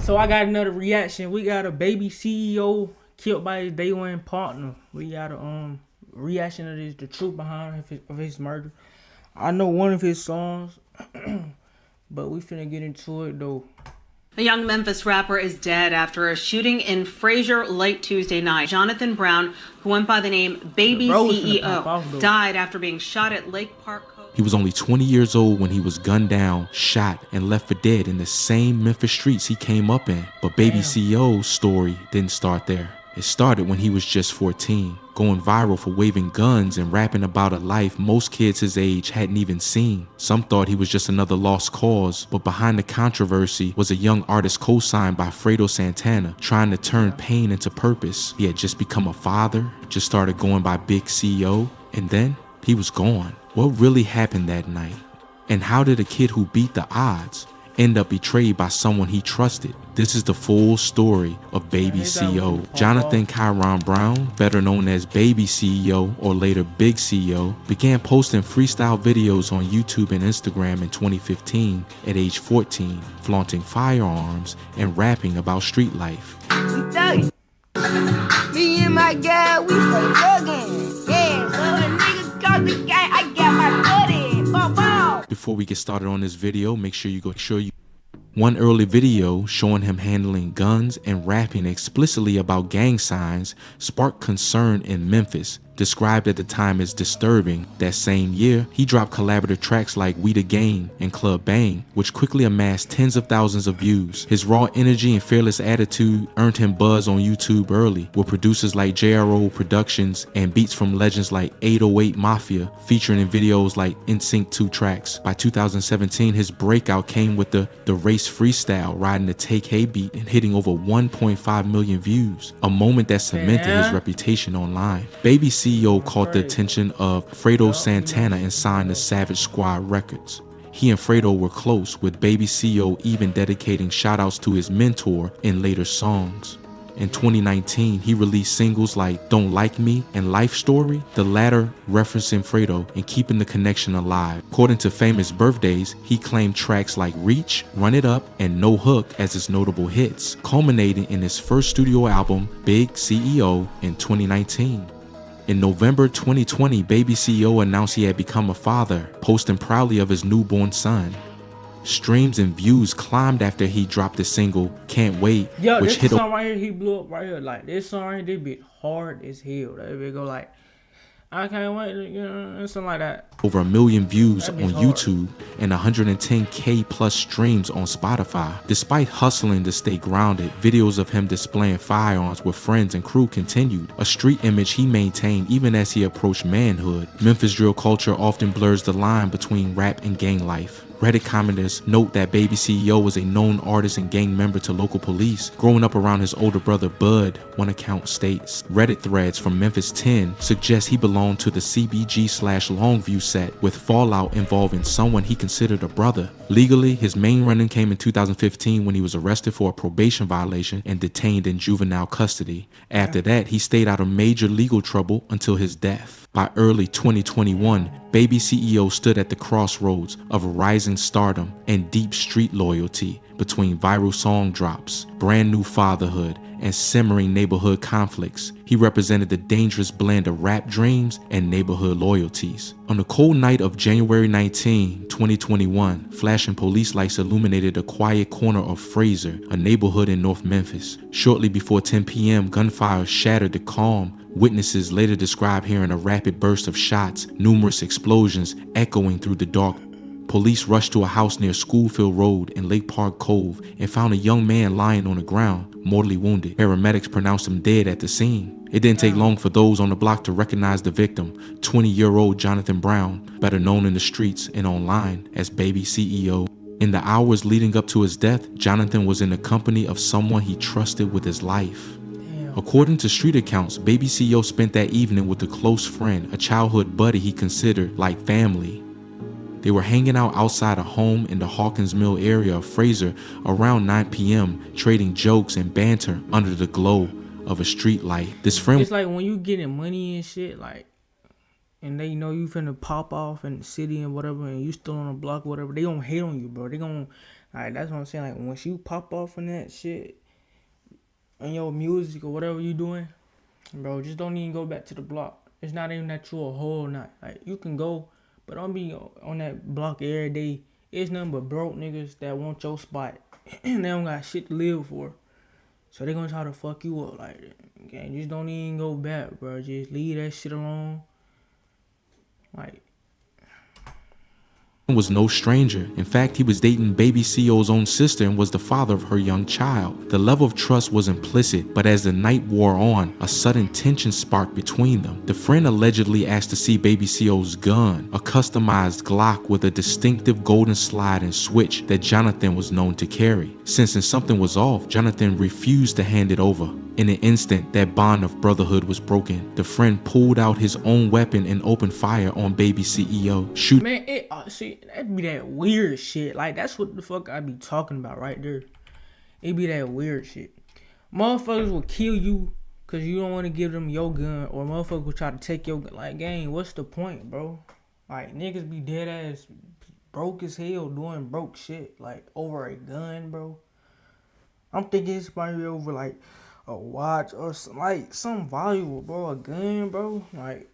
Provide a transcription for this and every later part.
So I got another reaction. We got a baby CEO killed by his day one partner. We got a reaction of this, the truth behind his murder. I know one of his songs, but we finna get into it though. A young Memphis rapper is dead after a shooting in Frazier late Tuesday night. Jonathan Brown, who went by the name Baby CEO, died after being shot at Lake Park. He was only 20 years old when he was gunned down, shot, and left for dead in the same Memphis streets he came up in. But Baby CEO's story didn't start there. It started when he was just 14, going viral for waving guns and rapping about a life most kids his age hadn't even seen. Some thought he was just another lost cause, but behind the controversy was a young artist co-signed by Fredo Santana, trying to turn pain into purpose. He had just become a father, just started going by Big CEO, and then he was gone. What really happened that night? And how did a kid who beat the odds end up betrayed by someone he trusted? This is the full story of Baby CEO. Jonathan Kyron Brown, better known as Baby CEO or later Big CEO, began posting freestyle videos on YouTube and Instagram in 2015 at age 14, flaunting firearms and rapping about street life. Me and my girl, we stay thuggin'. Yeah, so a nigga call the guy, I got my foot in. Bow, bow. Before we get started on this video, make sure you one early video showing him handling guns and rapping explicitly about gang signs sparked concern in Memphis, described at the time as disturbing. That same year, he dropped collaborative tracks like We the Game and Club Bang, which quickly amassed tens of thousands of views. His raw energy and fearless attitude earned him buzz on YouTube early, with producers like JRO Productions and beats from legends like 808 Mafia featuring in videos like NSYNC 2 tracks. By 2017, his breakout came with the Race Freestyle, riding the Take Hey beat and hitting over 1.5 million views, a moment that cemented his reputation online. Baby CEO caught the attention of Fredo Santana and signed to Savage Squad Records. He and Fredo were close, with Baby CEO even dedicating shoutouts to his mentor in later songs. In 2019, he released singles like Don't Like Me and Life Story, the latter referencing Fredo and keeping the connection alive. According to Famous Birthdays, he claimed tracks like Reach, Run It Up, and No Hook as his notable hits, culminating in his first studio album, Big CEO, in 2019. In November 2020, Baby CEO announced he had become a father, posting proudly of his newborn son. Streams and views climbed after he dropped the single Can't Wait, yo, which hit song right here, he blew up right here. Like this song right, this bit hard as hell. That bit go like, I can't wait, you know, something like that. Over 1 million views on YouTube and 110K plus streams on Spotify. Despite hustling to stay grounded, videos of him displaying firearms with friends and crew continued, a street image he maintained even as he approached manhood. Memphis drill culture often blurs the line between rap and gang life. Reddit commenters note that Baby CEO was a known artist and gang member to local police, growing up around his older brother Bud, one account states. Reddit threads from Memphis 10 suggest he belonged to the CBG/Longview set, with fallout involving someone he considered a brother. Legally, his main run-in came in 2015 when he was arrested for a probation violation and detained in juvenile custody. After that, he stayed out of major legal trouble until his death. By early 2021, Baby CEO stood at the crossroads of rising stardom and deep street loyalty between viral song drops, brand new fatherhood, and simmering neighborhood conflicts. He represented the dangerous blend of rap dreams and neighborhood loyalties. On the cold night of January 19, 2021, flashing police lights illuminated a quiet corner of Frazier, a neighborhood in North Memphis. Shortly before 10 p.m., gunfire shattered the calm. Witnesses later described hearing a rapid burst of shots, numerous explosions echoing through the dark. Police rushed to a house near Schoolfield Road in Lake Park Cove and found a young man lying on the ground, mortally wounded. Paramedics pronounced him dead at the scene. It didn't take long for those on the block to recognize the victim, 20-year-old Jonathan Brown, better known in the streets and online as Baby CEO. In the hours leading up to his death, Jonathan was in the company of someone he trusted with his life. According to street accounts, Baby CEO spent that evening with a close friend, a childhood buddy he considered like family. They were hanging out outside a home in the Hawkins Mill area of Frazier around 9 p.m., trading jokes and banter under the glow of a street light. This friend, it's like when you getting money and shit, like, and they know you finna pop off in the city and whatever, and you still on the block, whatever, they gonna hate on you, bro. They gonna Like, that's what I'm saying. Like, once you pop off on that shit, on your music or whatever you doing, bro, just don't even go back to the block. It's not even that you a whole night. Like, you can go, but don't be on that block every day. It's nothing but broke niggas that want your spot. And they don't got shit to live for. So they gonna try to fuck you up like that. Okay, just don't even go back, bro. Just leave that shit alone. Like, was no stranger. In fact, he was dating baby CO's own sister and was the father of her young child. The level of trust was implicit, but as the night wore on, a sudden tension sparked between them. The friend allegedly asked to see baby CO's gun, a customized Glock with a distinctive golden slide and switch that Jonathan was known to carry. Sensing something was off, Jonathan refused to hand it over. In an instant, that bond of brotherhood was broken. The friend pulled out his own weapon and opened fire on baby CEO, shooting. Man, see, that be that weird shit. Like, that's what the fuck I be talking about right there. It be that weird shit. Motherfuckers will kill you because you don't want to give them your gun, or motherfuckers will try to take your gun. Like, gang, what's the point, bro? Like, niggas be dead ass broke as hell doing broke shit, like, over a gun, bro. I'm thinking it's probably over, like, a watch or some valuable, bro. A gun, bro. Like,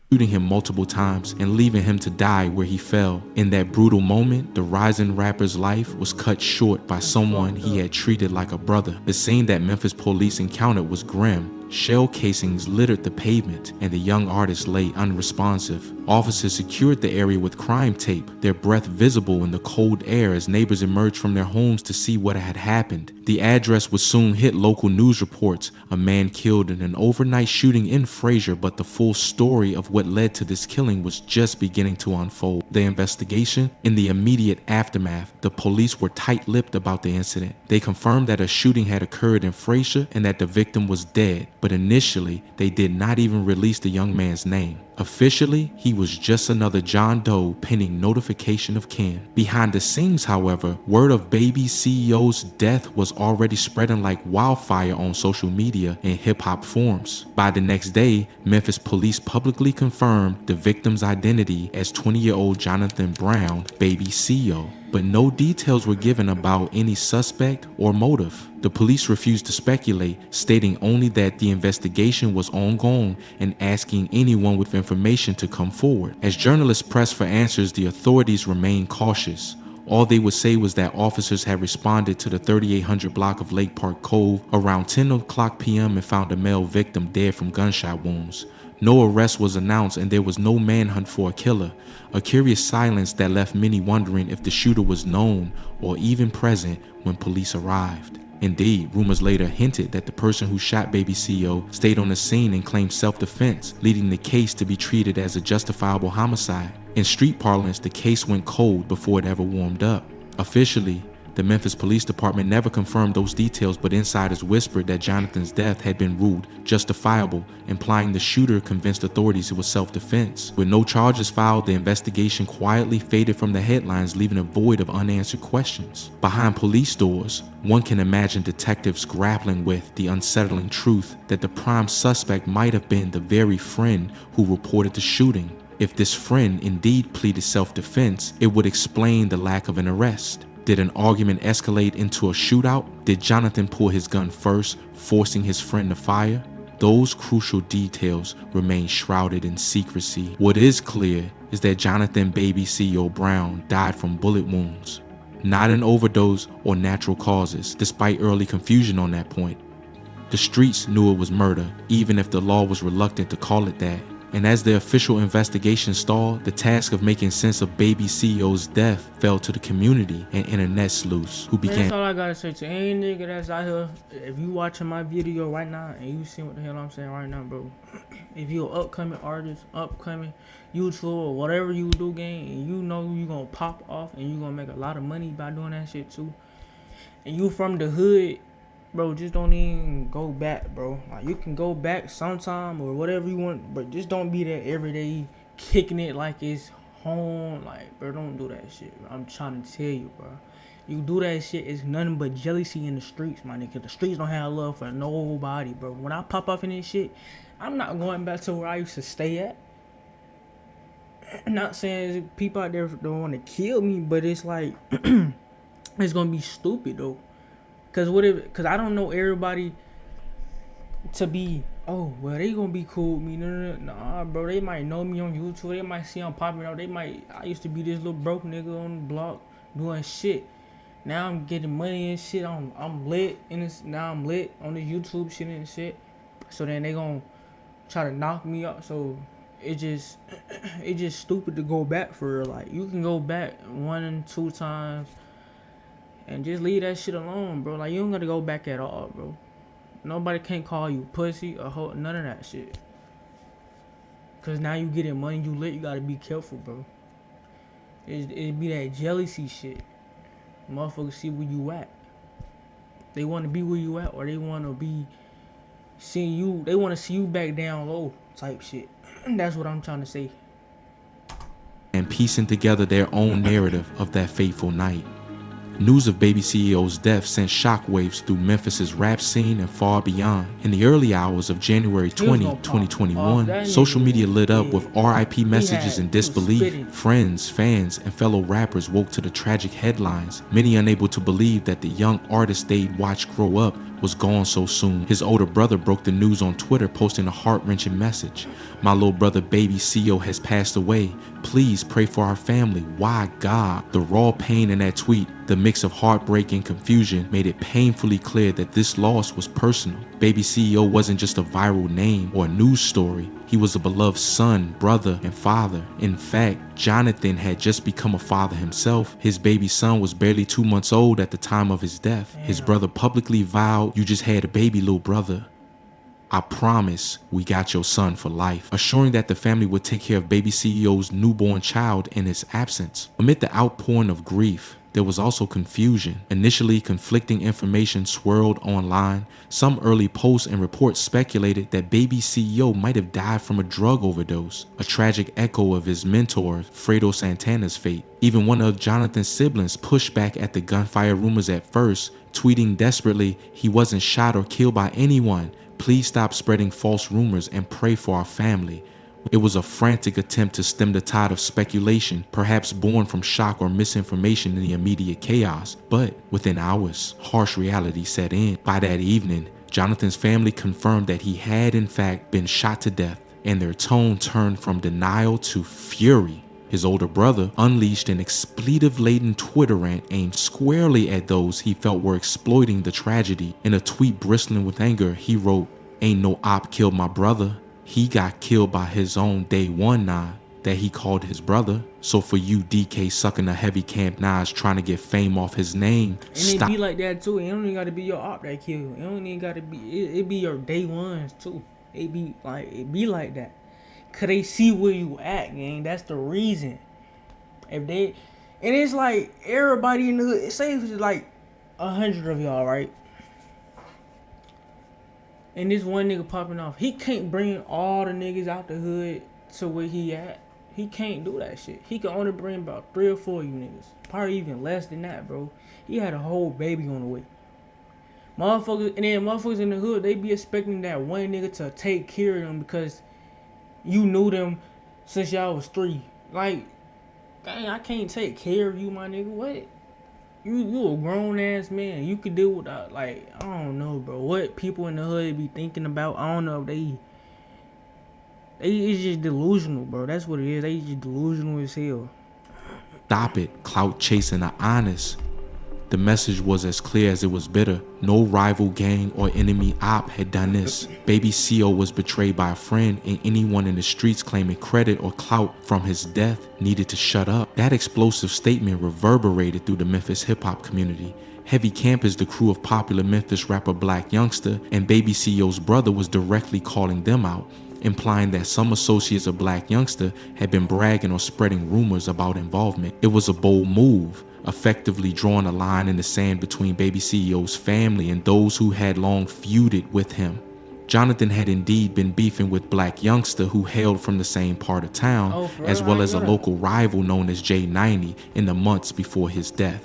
shooting him multiple times and leaving him to die where he fell. In that brutal moment, the rising rapper's life was cut short by someone he had treated like a brother. The scene that Memphis police encountered was grim. Shell casings littered the pavement, and the young artist lay unresponsive. Officers secured the area with crime tape, their breath visible in the cold air as neighbors emerged from their homes to see what had happened. The address would soon hit local news reports, a man killed in an overnight shooting in Frazier, but the full story of what led to this killing was just beginning to unfold. The investigation, in the immediate aftermath, the police were tight-lipped about the incident. They confirmed that a shooting had occurred in Frazier and that the victim was dead, but initially, they did not even release the young man's name. Officially, he was just another John Doe pending notification of kin. Behind the scenes, however, word of baby CEO's death was already spreading like wildfire on social media and hip-hop forums. By the next day, Memphis police publicly confirmed the victim's identity as 20-year-old Jonathan Brown, baby CEO. But no details were given about any suspect or motive. The police refused to speculate, stating only that the investigation was ongoing and asking anyone with information to come forward. As journalists pressed for answers, the authorities remained cautious. All they would say was that officers had responded to the 3800 block of Lake Park Cove around 10 o'clock p.m. and found a male victim dead from gunshot wounds. No arrest was announced and there was no manhunt for a killer, a curious silence that left many wondering if the shooter was known or even present when police arrived. Indeed, rumors later hinted that the person who shot baby CEO stayed on the scene and claimed self-defense, leading the case to be treated as a justifiable homicide. In street parlance, the case went cold before it ever warmed up. Officially, the Memphis Police Department never confirmed those details, but insiders whispered that Jonathan's death had been ruled justifiable, implying the shooter convinced authorities it was self-defense. With no charges filed, the investigation quietly faded from the headlines, leaving a void of unanswered questions. Behind police doors, one can imagine detectives grappling with the unsettling truth that the prime suspect might have been the very friend who reported the shooting. If this friend indeed pleaded self-defense, it would explain the lack of an arrest. Did an argument escalate into a shootout? Did Jonathan pull his gun first, forcing his friend to fire? Those crucial details remain shrouded in secrecy. What is clear is that Jonathan baby CEO Brown died from bullet wounds, not an overdose or natural causes, despite early confusion on that point. The streets knew it was murder, even if the law was reluctant to call it that. And as the official investigation stalled, the task of making sense of baby CEO's death fell to the community and internet sleuths who began. That's all I gotta say to any nigga that's out here. If you watching my video right now and you see what the hell I'm saying right now, bro. If you're an upcoming artist, upcoming YouTuber, or whatever you do, gang, and you know you gonna pop off and you gonna make a lot of money by doing that shit too, and you from the hood, bro, just don't even go back, bro. Like, you can go back sometime or whatever you want, but just don't be there every day kicking it like it's home. Like, bro, don't do that shit, bro. I'm trying to tell you, bro. You do that shit, it's nothing but jealousy in the streets, my nigga. The streets don't have love for nobody, bro. When I pop off in this shit, I'm not going back to where I used to stay at. not saying there's people out there don't want to kill me, but it's like it's gonna be stupid though. Cause I don't know everybody to be. Oh well, they gonna be cool with me. Nah, bro. They might know me on YouTube. They might see I'm popping up. I used to be this little broke nigga on the block doing shit. Now I'm getting money and shit. I'm lit in this. Now I'm lit on the YouTube shit and shit. So then they gonna try to knock me up. So it just stupid to go back for real. Like, you can go back 1 and 2 times and just leave that shit alone, bro. Like, you don't gotta go back at all, bro. Nobody can't call you pussy or hoe, none of that shit. Cause now you getting money, you lit, you gotta be careful, bro. It be that jealousy shit. Motherfuckers see where you at. They wanna be where you at, or they wanna be seeing you. They wanna see you back down low type shit. That's what I'm trying to say. And piecing together their own narrative of that fateful night. News of Baby CEO's death sent shockwaves through Memphis's rap scene and far beyond. In the early hours of January 20, 2021, social media lit up with RIP messages and disbelief. Friends, fans, and fellow rappers woke to the tragic headlines, many unable to believe that the young artist they'd watched grow up was gone so soon. His older brother broke the news on Twitter, posting a heart-wrenching message. "My little brother Baby CEO has passed away. Please pray for our family. Why God?" The raw pain in that tweet, the mix of heartbreak and confusion, made it painfully clear that this loss was personal. Baby CEO wasn't just a viral name or a news story. He was a beloved son, brother, and father. In fact, Jonathan had just become a father himself. His baby son was barely 2 months old at the time of his death. His brother publicly vowed, "You just had a baby, little brother. I promise we got your son for life," assuring that the family would take care of Baby CEO's newborn child in his absence. Amid the outpouring of grief, there was also confusion. Initially, conflicting information swirled online. Some early posts and reports speculated that Baby CEO might have died from a drug overdose, a tragic echo of his mentor, Fredo Santana's fate. Even one of Jonathan's siblings pushed back at the gunfire rumors at first, tweeting desperately, "He wasn't shot or killed by anyone. Please stop spreading false rumors and pray for our family." It was a frantic attempt to stem the tide of speculation, perhaps born from shock or misinformation in the immediate chaos. But within hours, harsh reality set in. By that evening, Jonathan's family confirmed that he had in fact been shot to death, and their tone turned from denial to fury. His older brother unleashed an expletive-laden Twitter rant aimed squarely at those he felt were exploiting the tragedy. In a tweet bristling with anger, he wrote, "Ain't no op killed my brother. He got killed by his own day one nine that he called his brother. So for you DK sucking a heavy camp knives trying to get fame off his name, and stop." It be like that too. It don't even gotta be your op that kill. It don't even gotta be. It be your day ones too. It be like that. Cause they see where you at, gang. That's the reason. And it's like everybody in the hood. Say if it's like 100 of y'all, right? And this one nigga popping off, he can't bring all the niggas out the hood to where he at. He can't do that shit. He can only bring about 3 or 4 of you niggas. Probably even less than that, bro. He had a whole baby on the way. Motherfuckers in the hood, they be expecting that one nigga to take care of them because you knew them since y'all was 3. Like, dang, I can't take care of you, my nigga. What? You a grown ass man. You could deal with that. Like, I don't know, bro. What people in the hood be thinking about? I don't know if they it's just delusional, bro. That's what it is. They just delusional as hell. Stop it, clout chasing the honest. The message was as clear as it was bitter. No rival gang or enemy op had done this. Baby CO was betrayed by a friend, and anyone in the streets claiming credit or clout from his death needed to shut up. That explosive statement reverberated through the Memphis hip-hop community. Heavy Camp is the crew of popular Memphis rapper Black Youngster, and Baby CEO's brother was directly calling them out, implying that some associates of Black Youngster had been bragging or spreading rumors about involvement. It was a bold move, effectively drawing a line in the sand between Baby CEO's family and those who had long feuded with him. Jonathan had indeed been beefing with Black Youngster, who hailed from the same part of town, as well as a local rival known as J90 in the months before his death.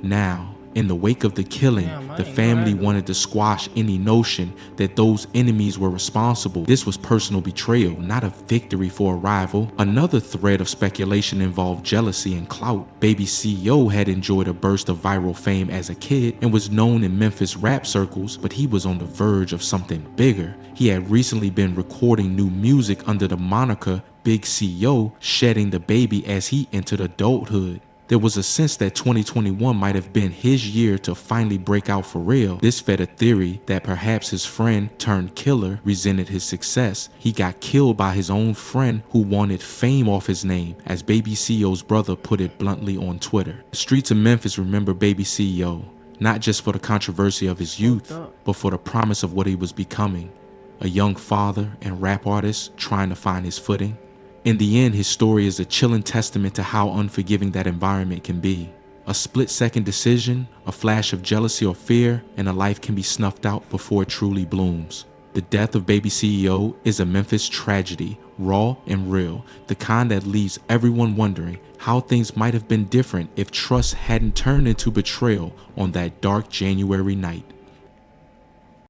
Now, In the wake of the killing, the family wanted to squash any notion that those enemies were responsible. This was personal betrayal, not a victory for a rival. Another thread of speculation involved jealousy and clout. Baby CEO had enjoyed a burst of viral fame as a kid and was known in Memphis rap circles, but he was on the verge of something bigger. He had recently been recording new music under the moniker Big CEO, shedding the baby as he entered adulthood. There was a sense that 2021 might have been his year to finally break out for real. This fed a theory that perhaps his friend turned killer resented his success. He got killed by his own friend who wanted fame off his name, as Baby CEO's brother put it bluntly on Twitter. The streets of Memphis remember Baby CEO, not just for the controversy of his youth, but for the promise of what he was becoming. A young father and rap artist trying to find his footing. In the end, his story is a chilling testament to how unforgiving that environment can be. A split-second decision, a flash of jealousy or fear, and a life can be snuffed out before it truly blooms. The death of Baby CEO is a Memphis tragedy, raw and real, the kind that leaves everyone wondering how things might have been different if trust hadn't turned into betrayal on that dark January night.